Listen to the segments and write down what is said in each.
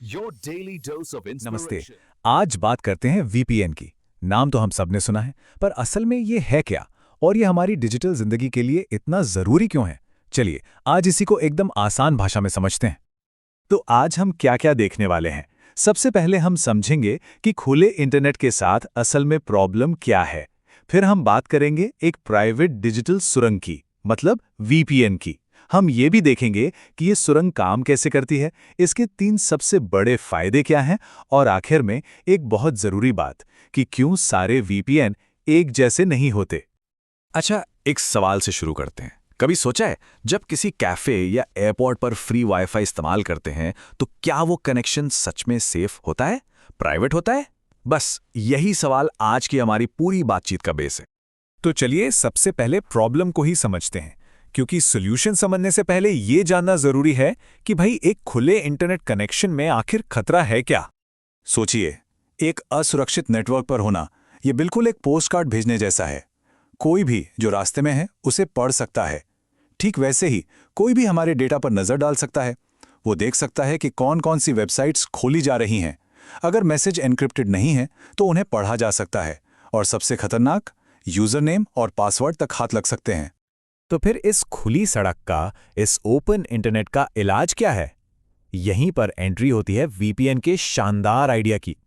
Your daily dose of नमस्ते। inspiration. आज बात करते हैं वीपीएन की। नाम तो हम सबने सुना है, पर असल में ये है क्या और ये हमारी डिजिटल जिंदगी के लिए इतना जरूरी क्यों है? चलिए आज इसी को एकदम आसान भाषा में समझते हैं। तो आज हम क्या-क्या देखने वाले हैं। सबसे पहले हम समझेंगे कि खुले इंटरनेट के साथ असल में प्रॉब्लम क्या है। फिर हम बात करेंगे एक प्राइवेट डिजिटल सुरंग की, मतलब वीपीएन की। हम ये भी देखेंगे कि ये सुरंग काम कैसे करती है, इसके 3 सबसे बड़े फायदे क्या हैं और आखिर में एक बहुत जरूरी बात कि क्यों सारे वीपीएन एक जैसे नहीं होते। अच्छा, एक सवाल से शुरू करते हैं। कभी सोचा है, जब किसी कैफे या एयरपोर्ट पर फ्री वाईफाई इस्तेमाल करते हैं तो क्या वो कनेक्शन सच में सेफ होता है, प्राइवेट होता है? बस यही सवाल आज की हमारी पूरी बातचीत का बेस है। तो चलिए सबसे पहले प्रॉब्लम को ही समझते हैं, क्योंकि सॉल्यूशन समझने से पहले ये जानना जरूरी है कि भाई एक खुले इंटरनेट कनेक्शन में आखिर खतरा है क्या। सोचिए, एक असुरक्षित नेटवर्क पर होना ये बिल्कुल एक पोस्टकार्ड भेजने जैसा है। कोई भी जो रास्ते में है उसे पढ़ सकता है। ठीक वैसे ही कोई भी हमारे डेटा पर नजर डाल सकता है। वो देख सकता है कि कौन कौन सी वेबसाइट्स खोली जा रही हैं। अगर मैसेज एन्क्रिप्टेड नहीं है तो उन्हें पढ़ा जा सकता है, और सबसे खतरनाक, यूजर नेम और पासवर्ड तक हाथ लग सकते हैं। तो फिर इस खुली सड़क का, इस ओपन इंटरनेट का इलाज क्या है? यहीं पर एंट्री होती है वीपीएन के शानदार आइडिया की,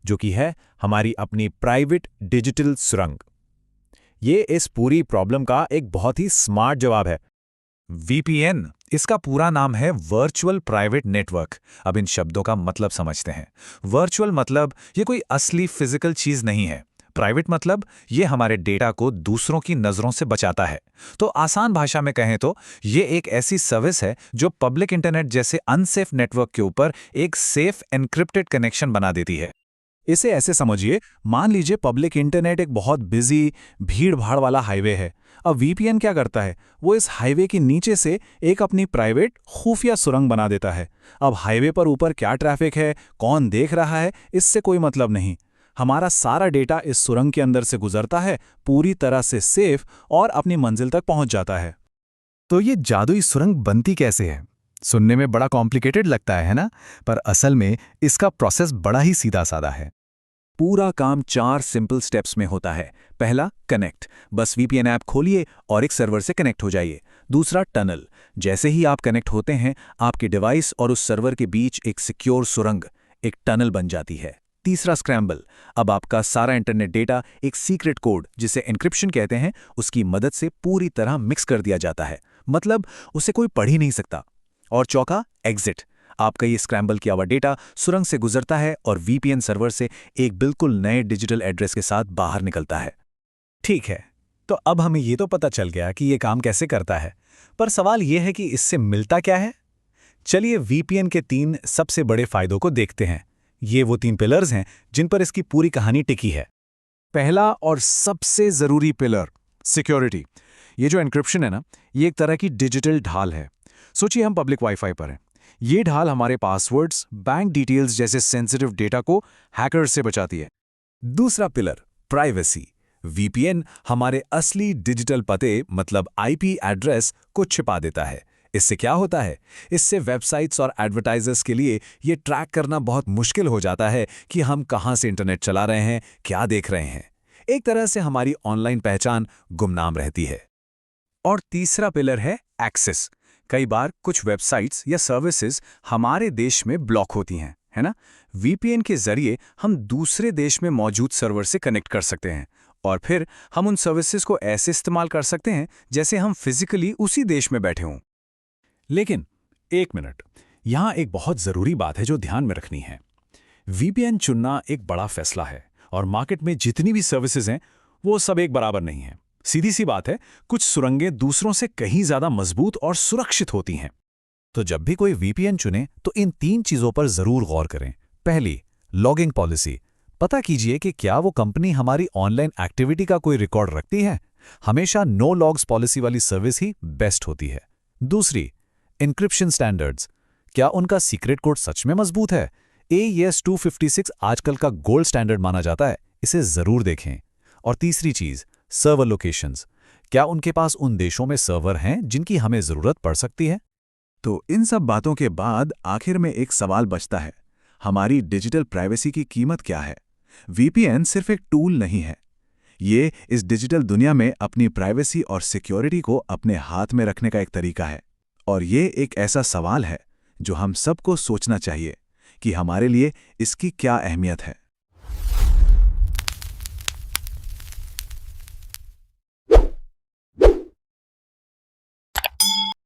जो कि है हमारी अपनी प्राइवेट डिजिटल सुरंग। ये इस पूरी प्रॉब्लम का एक बहुत ही स्मार्ट जवाब है। वीपीएन, इसका पूरा नाम है वर्चुअल प्राइवेट नेटवर्क। अब इन शब्दों का मतलब समझते हैं। वर्चुअल मतलब ये कोई असली फिजिकल चीज नहीं है। प्राइवेट मतलब ये हमारे डेटा को दूसरों की नजरों से बचाता है। तो आसान भाषा में कहें तो ये एक ऐसी सर्विस है जो पब्लिक इंटरनेट जैसे अनसेफ नेटवर्क के ऊपर एक सेफ एन्क्रिप्टेड कनेक्शन बना देती है। इसे ऐसे समझिए, मान लीजिए पब्लिक इंटरनेट एक बहुत बिजी, भीड़-भाड़ वाला हाईवे है। अब वीपीएन क्या करता है, वो इस हाईवे के नीचे से एक अपनी प्राइवेट खुफिया सुरंग बना देता है। अब हाईवे पर ऊपर क्या ट्रैफिक है, कौन देख रहा है, इससे कोई मतलब नहीं। हमारा सारा डेटा इस सुरंग के अंदर से गुजरता है, पूरी तरह से सेफ, और अपनी मंजिल तक पहुंच जाता है। तो ये जादुई सुरंग बनती कैसे है? सुनने में बड़ा कॉम्प्लिकेटेड लगता है ना? पर असल में इसका प्रोसेस बड़ा ही सीधा-साधा है। पूरा काम 4 सिंपल स्टेप्स में होता है। पहला, कनेक्ट। बस वीपीएन ऐप खोलिए और एक सर्वर से कनेक्ट हो जाइए। दूसरा, टनल। जैसे ही आप कनेक्ट होते हैं, आपके डिवाइस और उस सर्वर के बीच एक सिक्योर सुरंग, एक टनल बन जाती है। तीसरा, स्क्रैम्बल। अब आपका सारा इंटरनेट डेटा एक सीक्रेट कोड, जिसे एन्क्रिप्शन कहते हैं, उसकी मदद से पूरी तरह मिक्स कर दिया जाता है। मतलब उसे कोई पढ़ ही नहीं सकता। और चौथा, एग्जिट। आपका ये स्क्रैम्बल किया हुआ डेटा सुरंग से गुजरता है और वीपीएन सर्वर से एक बिल्कुल नए डिजिटल एड्रेस के साथ बाहर निकलता है। ठीक है, तो अब हमें ये तो पता चल गया कि ये काम कैसे करता है, पर सवाल ये है कि इससे मिलता क्या है? चलिए वीपीएन के 3 सबसे बड़े फायदों को देखते हैं। ये वो 3 पिलर्स हैं जिन पर इसकी पूरी कहानी टिकी है। पहला और सबसे जरूरी पिलर, सिक्योरिटी। ये जो एन्क्रिप्शन है ना, ये एक तरह की डिजिटल ढाल है। सोचिए हम पब्लिक वाईफाई पर हैं। ये ढाल हमारे पासवर्ड्स, बैंक डिटेल्स जैसे सेंसिटिव डेटा को हैकर्स से बचाती है। दूसरा पिलर, प्राइवेसी। वीपीएन हमारे असली डिजिटल पते, मतलब आईपी एड्रेस, को छिपा देता है। इससे क्या होता है? इससे वेबसाइट्स और एडवर्टाइजर्स के लिए ये ट्रैक करना बहुत मुश्किल हो जाता है कि हम कहां से इंटरनेट चला रहे हैं, क्या देख रहे हैं। एक तरह से हमारी ऑनलाइन पहचान गुमनाम रहती है। और तीसरा पिलर है एक्सेस। कई बार कुछ वेबसाइट्स या सर्विसेज हमारे देश में ब्लॉक होती हैं, है ना? वीपीएन के जरिए हम दूसरे देश में मौजूद सर्वर से कनेक्ट कर सकते हैं, और फिर हम उन सर्विसेज को ऐसे इस्तेमाल कर सकते हैं जैसे हम फिजिकली उसी देश में बैठे हों। लेकिन एक मिनट, यहां एक बहुत जरूरी बात है जो ध्यान में रखनी है। वीपीएन चुनना एक बड़ा फैसला है, और मार्केट में जितनी भी सर्विसेज हैं वो सब एक बराबर नहीं है। सीधी सी बात है, कुछ सुरंगें दूसरों से कहीं ज्यादा मजबूत और सुरक्षित होती हैं। तो जब भी कोई वीपीएन चुने तो इन 3 चीजों पर जरूर गौर करें। पहली, लॉगिंग पॉलिसी। पता कीजिए कि क्या वो कंपनी हमारी ऑनलाइन एक्टिविटी का कोई रिकॉर्ड रखती है। हमेशा नो लॉग्स पॉलिसी वाली सर्विस ही बेस्ट होती है। दूसरी, एन्क्रिप्शन स्टैंडर्ड्स। क्या उनका सीक्रेट कोड सच में मजबूत है? AES 256 आजकल का गोल्ड स्टैंडर्ड माना जाता है, इसे जरूर देखें। और तीसरी चीज, सर्वर लोकेशंस। क्या उनके पास उन देशों में सर्वर हैं जिनकी हमें जरूरत पड़ सकती है? तो इन सब बातों के बाद आखिर में एक सवाल बचता है, हमारी डिजिटल प्राइवेसी की कीमत क्या है? वीपीएन सिर्फ एक टूल नहीं है। ये इस डिजिटल दुनिया में अपनी प्राइवेसी और सिक्योरिटी को अपने हाथ में रखने का एक तरीका है। और ये एक ऐसा सवाल है जो हम सबको सोचना चाहिए कि हमारे लिए इसकी क्या अहमियत है।